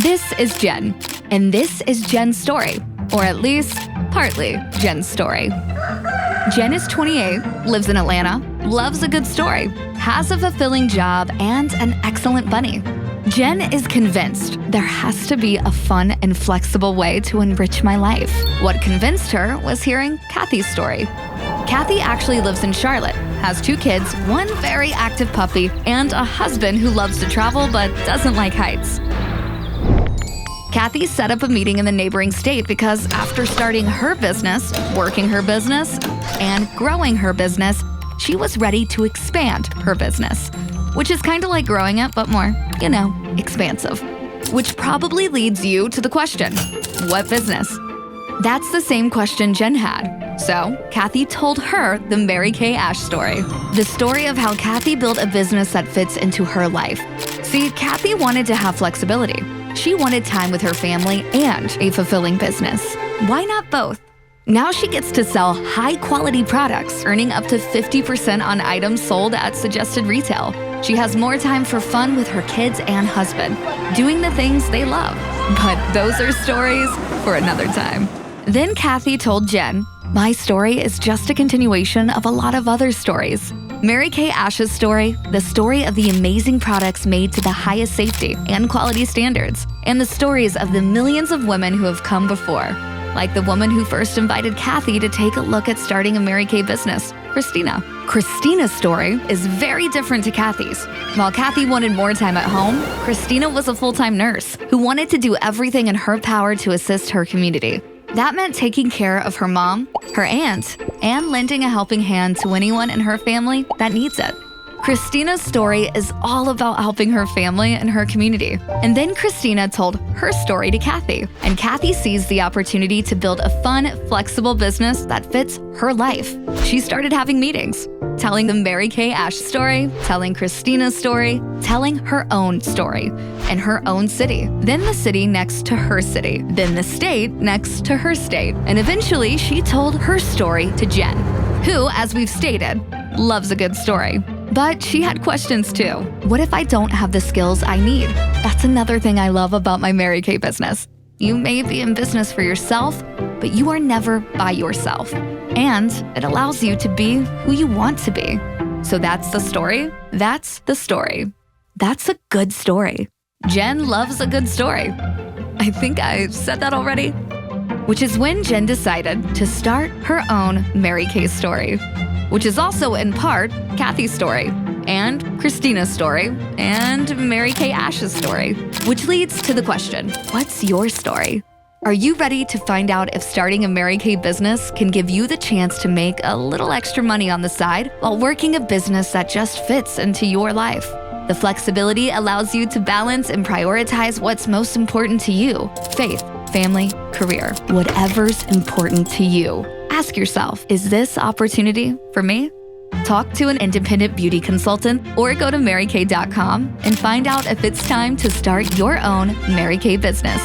This is Jen, and this is Jen's story, or at least partly Jen's story. Jen is 28, lives in Atlanta, loves a good story, has a fulfilling job, and an excellent bunny. Jen is convinced there has to be a fun and flexible way to enrich my life. What convinced her was hearing Kathy's story. Kathy actually lives in Charlotte, has 2 kids, 1 very active puppy, and a husband who loves to travel but doesn't like heights. Kathy set up a meeting in the neighboring state because after starting her business, working her business, and growing her business, she was ready to expand her business, which is kind of like growing it, but more, expansive. Which probably leads you to the question, what business? That's the same question Jen had. So, Kathy told her the Mary Kay Ash story. The story of how Kathy built a business that fits into her life. See, Kathy wanted to have flexibility. She wanted time with her family and a fulfilling business. Why not both? Now she gets to sell high-quality products, earning up to 50% on items sold at suggested retail. She has more time for fun with her kids and husband, doing the things they love. But those are stories for another time. Then Kathy told Jen, "My story is just a continuation of a lot of other stories. Mary Kay Ash's story, the story of the amazing products made to the highest safety and quality standards, and the stories of the millions of women who have come before, like the woman who first invited Kathy to take a look at starting a Mary Kay business, Cristina. Cristina's story is very different to Kathy's. While Kathy wanted more time at home, Cristina was a full-time nurse who wanted to do everything in her power to assist her community. That meant taking care of her mom, her aunt, and lending a helping hand to anyone in her family that needs it. Cristina's story is all about helping her family and her community. And then Cristina told her story to Kathy, and Kathy seized the opportunity to build a fun, flexible business that fits her life. She started having meetings, telling the Mary Kay Ash story, telling Cristina's story, telling her own story, in her own city, then the city next to her city, then the state next to her state, and eventually she told her story to Jen, who, as we've stated, loves a good story. But she had questions too. What if I don't have the skills I need? That's another thing I love about my Mary Kay business. You may be in business for yourself, but you are never by yourself. And it allows you to be who you want to be. So that's the story. That's the story. That's a good story. Jen loves a good story. I think I said that already. Which is when Jen decided to start her own Mary Kay story, which is also in part Kathy's story, and Cristina's story, and Mary Kay Ash's story. Which leads to the question, what's your story? Are you ready to find out if starting a Mary Kay business can give you the chance to make a little extra money on the side while working a business that just fits into your life? The flexibility allows you to balance and prioritize what's most important to you: faith, family, career, whatever's important to you. Ask yourself, is this opportunity for me? Talk to an independent beauty consultant or go to marykay.com and find out if it's time to start your own Mary Kay business.